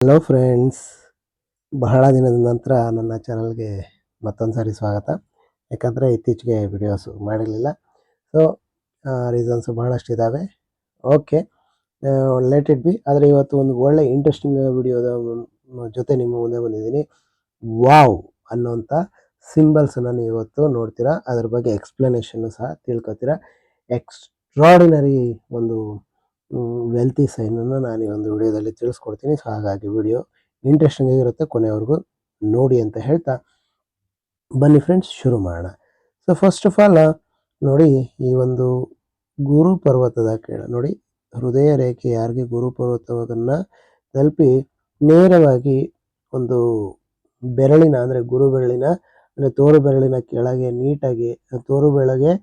Hello friends, ಬಹಳ ದಿನದ ನಂತರ ನನ್ನ ಚಾನಲ್ಗೆ ಮತ್ತೊಂದು ಸಾರಿ ಸ್ವಾಗತ. ಯಾಕಂದರೆ ಇತ್ತೀಚೆಗೆ ವಿಡಿಯೋಸು ಮಾಡಿರಲಿಲ್ಲ. ಸೊ ರೀಸನ್ಸು ಬಹಳಷ್ಟಿದ್ದಾವೆ. Okay, let it be. ಆದರೆ ಇವತ್ತು ಒಂದು ಒಳ್ಳೆ ಇಂಟ್ರೆಸ್ಟಿಂಗ್ ವಿಡಿಯೋದ ಜೊತೆ ನಿಮ್ಮ ಮುಂದೆ ಬಂದಿದ್ದೀನಿ. ವಾವ್ ಅನ್ನೋಂಥ ಸಿಂಬಲ್ಸನ್ನು ನೀವು ಇವತ್ತು ನೋಡ್ತೀರಾ. ಅದ್ರ ಬಗ್ಗೆ ಎಕ್ಸ್ಪ್ಲನೇಷನ್ನು ಸಹ ತಿಳ್ಕೊತೀರಾ. ಎಕ್ಸ್ಟ್ರಾಡಿನರಿ ಒಂದು ವೆಲ್ತಿ ಸೈನನ್ನು ನಾನು ಈ ಒಂದು ವಿಡಿಯೋದಲ್ಲಿ ತಿಳಿಸ್ಕೊಡ್ತೀನಿ. ಸೊ ಹಾಗಾಗಿ ವಿಡಿಯೋ ಇಂಟ್ರೆಸ್ಟಿಂಗ್ ಆಗಿರುತ್ತೆ, ಕೊನೆಯವರೆಗೂ ನೋಡಿ ಅಂತ ಹೇಳ್ತಾ ಬನ್ನಿ ಫ್ರೆಂಡ್ಸ್, ಶುರು ಮಾಡೋಣ. ಸೊ ಫಸ್ಟ್ ಆಫ್ ಆಲ್ ನೋಡಿ, ಈ ಒಂದು ಗುರು ಪರ್ವತದ ನೋಡಿ, ಹೃದಯ ರೇಖೆ ಯಾರಿಗೆ ಗುರು ಪರ್ವತವನ್ನು ತಲುಪಿ ನೇರವಾಗಿ ಒಂದು ಬೆರಳಿನ ಅಂದರೆ ಗುರು ಬೆರಳಿನ ಅಂದರೆ ತೋರು ಬೆರಳಿನ ಕೆಳಗೆ ನೀಟಾಗಿ ತೋರು ಬೆಳಗ್ಗೆ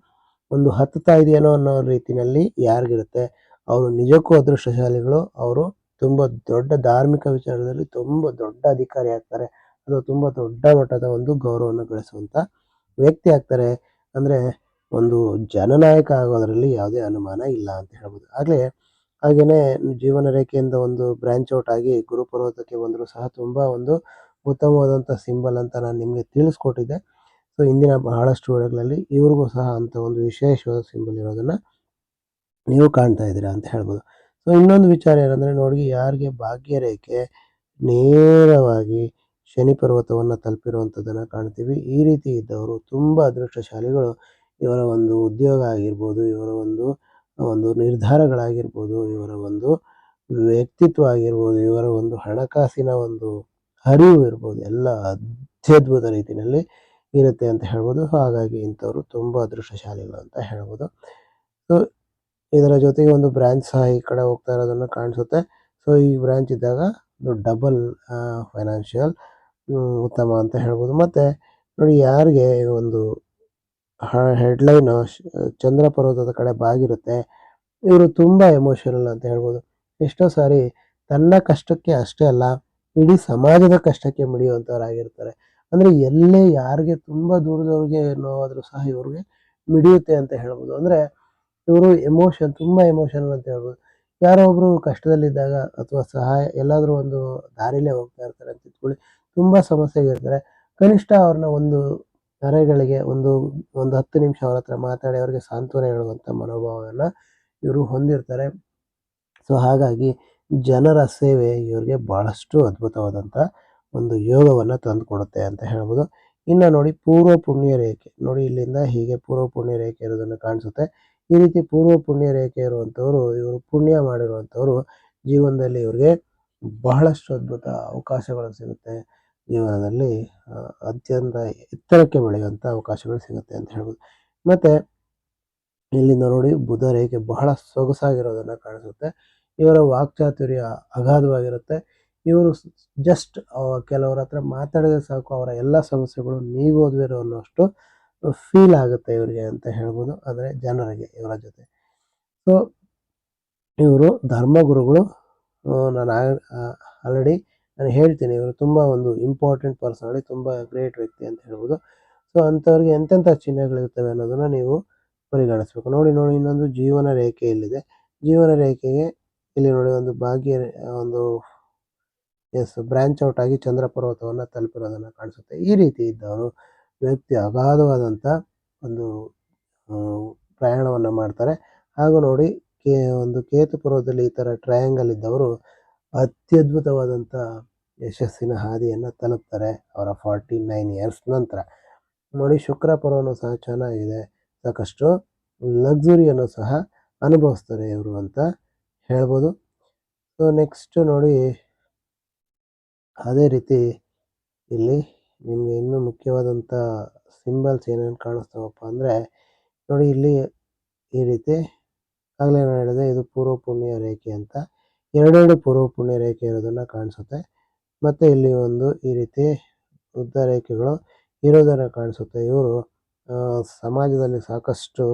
ಒಂದು ಹತ್ತುತ್ತಾ ಇದೆಯೇನೋ ಅನ್ನೋ ರೀತಿಯಲ್ಲಿ ಯಾರಿಗಿರುತ್ತೆ ಅವರು ನಿಜಕ್ಕೂ ಅದೃಷ್ಟಶಾಲಿಗಳು. ಅವರು ತುಂಬ ದೊಡ್ಡ ಧಾರ್ಮಿಕ ವಿಚಾರದಲ್ಲಿ ತುಂಬ ದೊಡ್ಡ ಅಧಿಕಾರಿ ಆಗ್ತಾರೆ, ಅದು ತುಂಬ ದೊಡ್ಡ ಮಟ್ಟದ ಒಂದು ಗೌರವವನ್ನು ಗಳಿಸುವಂಥ ವ್ಯಕ್ತಿ ಆಗ್ತಾರೆ. ಅಂದರೆ ಒಂದು ಜನನಾಯಕ ಆಗೋದರಲ್ಲಿ ಯಾವುದೇ ಅನುಮಾನ ಇಲ್ಲ ಅಂತ ಹೇಳ್ಬೋದು. ಹಾಗೆಯೇ ಜೀವನ ರೇಖೆಯಿಂದ ಒಂದು ಬ್ರಾಂಚ್ ಔಟ್ ಆಗಿ ಗುರುಪರ್ವತಕ್ಕೆ ಬಂದರೂ ಸಹ ತುಂಬ ಒಂದು ಉತ್ತಮವಾದಂಥ ಸಿಂಬಲ್ ಅಂತ ನಾನು ನಿಮಗೆ ತಿಳಿಸ್ಕೊಟ್ಟಿದ್ದೆ. ಸೊ ಇಂದಿನ ಬಹಳಷ್ಟು ವಿಡಿಯೋಗಳಲ್ಲಿ ಇವ್ರಿಗೂ ಸಹ ಅಂಥ ಒಂದು ವಿಶೇಷವಾದ ಸಿಂಬಲ್ ಇರೋದನ್ನು ನೀವು ಕಾಣ್ತಾ ಇದ್ದೀರಾ ಅಂತ ಹೇಳ್ಬೋದು. ಸೊ ಇನ್ನೊಂದು ವಿಚಾರ ಏನಂದರೆ ನೋಡಿ, ಯಾರಿಗೆ ಭಾಗ್ಯರೇಖೆ ನೇರವಾಗಿ ಶನಿ ಪರ್ವತವನ್ನು ತಲುಪಿರುವಂಥದ್ದನ್ನು ಕಾಣ್ತೀವಿ. ಈ ರೀತಿ ಇದ್ದವರು ತುಂಬ ಅದೃಷ್ಟಶಾಲಿಗಳು. ಇವರ ಒಂದು ಉದ್ಯೋಗ ಆಗಿರ್ಬೋದು, ಇವರ ಒಂದು ನಿರ್ಧಾರಗಳಾಗಿರ್ಬೋದು, ಇವರ ಒಂದು ವ್ಯಕ್ತಿತ್ವ ಆಗಿರ್ಬೋದು, ಇವರ ಒಂದು ಹಣಕಾಸಿನ ಒಂದು ಹರಿವು ಇರ್ಬೋದು, ಎಲ್ಲ ಅತ್ಯದ್ಭುತ ರೀತಿಯಲ್ಲಿ ಇರುತ್ತೆ ಅಂತ ಹೇಳ್ಬೋದು. ಹಾಗಾಗಿ ಇಂಥವ್ರು ತುಂಬ ಅದೃಷ್ಟಶಾಲಿಗಳು ಅಂತ ಹೇಳ್ಬೋದು. ಸೊ ಇದರ ಜೊತೆಗೆ ಒಂದು ಬ್ರಾಂಚ್ ಸಹ ಈ ಕಡೆ ಹೋಗ್ತಾ ಇರೋದನ್ನು ಕಾಣಿಸುತ್ತೆ. ಸೊ ಈ ಬ್ರಾಂಚ್ ಇದ್ದಾಗ ಡಬಲ್ ಫೈನಾನ್ಷಿಯಲ್ ಉತ್ತಮ ಅಂತ ಹೇಳ್ಬೋದು. ಮತ್ತು ನೋಡಿ, ಯಾರಿಗೆ ಒಂದು ಹೆಡ್ಲೈನು ಚಂದ್ರ ಪರ್ವತದ ಕಡೆ ಬಾಗಿರುತ್ತೆ, ಇವರು ತುಂಬ ಎಮೋಷನಲ್ ಅಂತ ಹೇಳ್ಬೋದು. ಎಷ್ಟೋ ಸಾರಿ ತನ್ನ ಕಷ್ಟಕ್ಕೆ ಅಷ್ಟೇ ಅಲ್ಲ, ಇಡೀ ಸಮಾಜದ ಕಷ್ಟಕ್ಕೆ ಮಿಡಿಯುವಂಥವ್ರಾಗಿರ್ತಾರೆ. ಅಂದರೆ ಎಲ್ಲೇ ಯಾರಿಗೆ ತುಂಬ ದೂರದವ್ರಿಗೆ ನೋವಾದರೂ ಸಹ ಇವ್ರಿಗೆ ಮಿಡಿಯುತ್ತೆ ಅಂತ ಹೇಳ್ಬೋದು. ಅಂದರೆ ಇವರು ತುಂಬ ಎಮೋಷನಲ್ ಅಂತ ಹೇಳ್ಬೋದು. ಯಾರೋ ಒಬ್ಬರು ಕಷ್ಟದಲ್ಲಿದ್ದಾಗ ಅಥವಾ ಸಹಾಯ ಎಲ್ಲಾದರೂ ಒಂದು ದಾರಿಲೇ ಹೋಗ್ತಾ ಇರ್ತಾರೆ ಅಂತ ಇಟ್ಕೊಳ್ಳಿ, ತುಂಬ ಸಮಸ್ಯೆಗಿರ್ತಾರೆ, ಕನಿಷ್ಠ ಅವ್ರನ್ನ ಒಂದು ಕರೆಗಳಿಗೆ ಒಂದು 10 ನಿಮಿಷ ಅವ್ರ ಹತ್ರ ಮಾತಾಡಿ ಅವ್ರಿಗೆ ಸಾಂತ್ವನ ಹೇಳುವಂಥ ಮನೋಭಾವವನ್ನು ಇವರು ಹೊಂದಿರ್ತಾರೆ. ಸೊ ಹಾಗಾಗಿ ಜನರ ಸೇವೆ ಇವ್ರಿಗೆ ಭಾಳಷ್ಟು ಅದ್ಭುತವಾದಂಥ ಒಂದು ಯೋಗವನ್ನು ತಂದುಕೊಡುತ್ತೆ ಅಂತ ಹೇಳ್ಬೋದು. ಇನ್ನು ನೋಡಿ, ಪೂರ್ವ ಪುಣ್ಯ ರೇಖೆ ನೋಡಿ, ಇಲ್ಲಿಂದ ಹೀಗೆ ಪೂರ್ವ ಪುಣ್ಯ ರೇಖೆ ಇರೋದನ್ನು ಕಾಣಿಸುತ್ತೆ. ಈ ರೀತಿ ಪೂರ್ವ ಪುಣ್ಯ ರೇಖೆ ಇರುವಂಥವ್ರು, ಇವರು ಪುಣ್ಯ ಮಾಡಿರುವಂಥವ್ರು ಜೀವನದಲ್ಲಿ ಇವ್ರಿಗೆ ಬಹಳಷ್ಟು ಅದ್ಭುತ ಅವಕಾಶಗಳು ಸಿಗುತ್ತೆ. ಜೀವನದಲ್ಲಿ ಅತ್ಯಂತ ಎತ್ತರಕ್ಕೆ ಬೆಳೆಯುವಂಥ ಅವಕಾಶಗಳು ಸಿಗುತ್ತೆ ಅಂತ ಹೇಳ್ಬೋದು. ಮತ್ತು ಇಲ್ಲಿಂದ ನೋಡಿ, ಬುಧ ರೇಖೆ ಬಹಳ ಸೊಗಸಾಗಿರೋದನ್ನು ಕಾಣಿಸುತ್ತೆ. ಇವರ ವಾಕ್ಚಾತುರ್ಯ ಅಗಾಧವಾಗಿರುತ್ತೆ. ಇವರು ಜಸ್ಟ್ ಕೆಲವರ ಹತ್ರ ಮಾತಾಡಿದ್ರೆ ಸಾಕು, ಅವರ ಎಲ್ಲ ಸಮಸ್ಯೆಗಳು ನೀಗೋದ್ವಿರೋ ಅನ್ನೋಷ್ಟು ಫೀಲ್ ಆಗುತ್ತೆ ಇವರಿಗೆ ಅಂತ ಹೇಳ್ಬೋದು. ಅಂದರೆ ಜನರಿಗೆ ಇವರ ಜೊತೆ. ಸೊ ಇವರು ಧರ್ಮಗುರುಗಳು. ನಾನು ಆಲ್ರೆಡಿ ಹೇಳ್ತೀನಿ, ಇವರು ತುಂಬ ಒಂದು ಇಂಪಾರ್ಟೆಂಟ್ ಪರ್ಸನಾಲಿಟಿ, ತುಂಬ ಗ್ರೇಟ್ ವ್ಯಕ್ತಿ ಅಂತ ಹೇಳ್ಬೋದು. ಸೊ ಅಂಥವ್ರಿಗೆ ಎಂತೆಂಥ ಚಿಹ್ನೆಗಳಿರ್ತವೆ ಅನ್ನೋದನ್ನು ನೀವು ಪರಿಗಣಿಸ್ಬೇಕು. ನೋಡಿ, ಇನ್ನೊಂದು ಜೀವನ ರೇಖೆ ಇಲ್ಲಿದೆ. ಜೀವನ ರೇಖೆಗೆ ಇಲ್ಲಿ ನೋಡಿ ಒಂದು ಒಂದು ಬ್ರಾಂಚ್ ಔಟ್ ಆಗಿ ಚಂದ್ರ ಪರ್ವತವನ್ನು ತಲುಪಿರೋದನ್ನು ಕಾಣಿಸುತ್ತೆ. ಈ ರೀತಿ ಇದ್ದವರು ವ್ಯಕ್ತಿ ಅಗಾಧವಾದಂಥ ಒಂದು ಪ್ರಯಾಣವನ್ನು ಮಾಡ್ತಾರೆ. ಹಾಗೂ ನೋಡಿ, ಒಂದು ಕೇತು ಪರ್ವತದಲ್ಲಿ ಈ ಥರ ಟ್ರಯಾಂಗಲ್ ಇದ್ದವರು ಅತ್ಯದ್ಭುತವಾದಂಥ ಯಶಸ್ಸಿನ ಹಾದಿಯನ್ನು ತಲುಪ್ತಾರೆ ಅವರ 49 ಇಯರ್ಸ್ ನಂತರ. ನೋಡಿ, ಶುಕ್ರ ಪರ್ವನೂ ಸಹ ಚೆನ್ನಾಗಿದೆ, ಸಾಕಷ್ಟು ಲಕ್ಸುರಿಯನ್ನು ಸಹ ಅನುಭವಿಸ್ತಾರೆ ಇವರು ಅಂತ ಹೇಳ್ಬೋದು. ಸೊ ನೆಕ್ಸ್ಟ್ ನೋಡಿ, ಅದೇ ರೀತಿ ಇಲ್ಲಿ ನಿಮಗೆ ಇನ್ನೂ ಮುಖ್ಯವಾದಂಥ ಸಿಂಬಲ್ಸ್ ಏನೇನು ಕಾಣಿಸ್ತಾವಪ್ಪ ಅಂದರೆ ನೋಡಿ, ಇಲ್ಲಿ ಈ ರೀತಿ ಆಗಲೇ ನಾನು ಹೇಳಿದೆ, ಇದು ಪೂರ್ವ ಪುಣ್ಯ ರೇಖೆ ಅಂತ ಎರಡೆರಡು ಪೂರ್ವ ಪುಣ್ಯ ರೇಖೆ ಇರೋದನ್ನು ಕಾಣಿಸುತ್ತೆ. ಮತ್ತು ಇಲ್ಲಿ ಒಂದು ಈ ರೀತಿ ಉದ್ದ ರೇಖೆಗಳು ಇರೋದನ್ನು ಕಾಣಿಸುತ್ತೆ. ಇವರು ಸಮಾಜದಲ್ಲಿ ಸಾಕಷ್ಟು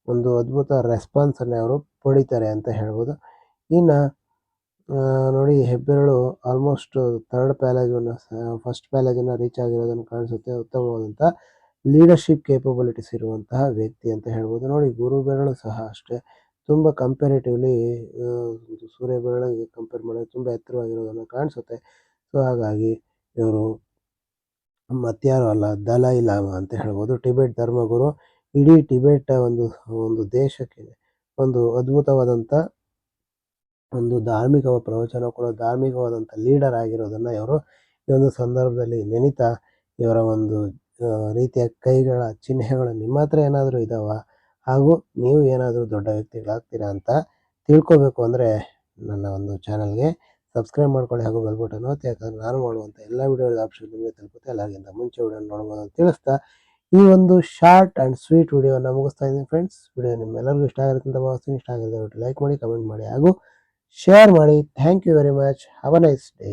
ಒಂದು ಅದ್ಭುತ ರೆಸ್ಪಾನ್ಸನ್ನು ಅವರು ಪಡಿತಾರೆ ಅಂತ ಹೇಳ್ಬೋದು. ಇನ್ನು ನೋಡಿ, ಹೆಬ್ಬೆರಳು ಆಲ್ಮೋಸ್ಟ್ ಫಸ್ಟ್ ಪ್ಯಾಲೇಜನ್ನು ರೀಚ್ ಆಗಿರೋದನ್ನು ಕಾಣಿಸುತ್ತೆ. ಉತ್ತಮವಾದಂಥ ಲೀಡರ್ಶಿಪ್ ಕೇಪಬಿಲಿಟೀಸ್ ಇರುವಂತಹ ವ್ಯಕ್ತಿ ಅಂತ ಹೇಳ್ಬೋದು. ನೋಡಿ, ಗುರು ಬೆರಳು ಸಹ ಅಷ್ಟೇ ತುಂಬ ಕಂಪೇರೇಟಿವ್ಲಿ ಸೂರ್ಯ ಬೆರಳಿಗೆ ಕಂಪೇರ್ ಮಾಡಿದ್ರೆ ತುಂಬ ಎತ್ತರವಾಗಿರೋದನ್ನು ಕಾಣಿಸುತ್ತೆ. ಸೊ ಹಾಗಾಗಿ ಇವರು ಮತ್ಯಾರು ಅಲ್ಲ, ದಲೈ ಲಾಮಾ ಅಂತ ಹೇಳ್ಬೋದು. ಟಿಬೆಟ್ ಧರ್ಮಗುರು. ಇಡೀ ಟಿಬೆಟ್ ಒಂದು ದೇಶಕ್ಕೆ ಒಂದು ಅದ್ಭುತವಾದಂಥ ಒಂದು ಧಾರ್ಮಿಕ ಪ್ರವಚನ ಕೊಡೋ ಧಾರ್ಮಿಕವಾದಂಥ ಲೀಡರ್ ಆಗಿರೋದನ್ನು ಇವರು ಈ ಒಂದು ಸಂದರ್ಭದಲ್ಲಿ ನೆನೀತಾ, ಇವರ ಒಂದು ರೀತಿಯ ಕೈಗಳ ಚಿಹ್ನೆಗಳು ನಿಮ್ಮ ಹತ್ರ ಏನಾದರೂ ಇದ್ದಾವ, ಹಾಗೂ ನೀವು ಏನಾದರೂ ದೊಡ್ಡ ವ್ಯಕ್ತಿಗಳಾಗ್ತೀರಾ ಅಂತ ತಿಳ್ಕೊಬೇಕು ಅಂದರೆ ನನ್ನ ಒಂದು ಚಾನಲ್ಗೆ ಸಬ್ಸ್ಕ್ರೈಬ್ ಮಾಡ್ಕೊಳ್ಳಿ ಹಾಗೂ ಬೆಲ್ ಬಟನ್ ಒತ್ತಿ. ಯಾಕಂದರೆ ನಾನು ಮಾಡುವಂಥ ಎಲ್ಲ ವಿಡಿಯೋದ ಆಪ್ಷನ್ ನಿಮಗೆ ತಲುಪುತ್ತೆ. ಎಲ್ಲರಿಗಿಂತ ಮುಂಚೆ ವಿಡಿಯೋ ನೋಡ್ಬೋದು ಅಂತ ತಿಳಿಸ್ತಾ ಈ ಒಂದು ಶಾರ್ಟ್ ಆ್ಯಂಡ್ ಸ್ವೀಟ್ ವಿಡಿಯೋನ ಮುಗಿಸ್ತಾ ಇದ್ದೀನಿ ಫ್ರೆಂಡ್ಸ್. ವಿಡಿಯೋ ನಿಮ್ಮೆಲ್ಲರಿಗೂ ಇಷ್ಟ ಆಗುತ್ತೆ ಅಂತ ಭಾವಿಸ್ತೀನಿ. ಇಷ್ಟ ಆಗಿದ್ರೆ ಲೈಕ್ ಮಾಡಿ, ಕಮೆಂಟ್ ಮಾಡಿ ಹಾಗೂ ಶೇರ್ ಮಾಡಿ. Thank you very much. Have a nice day.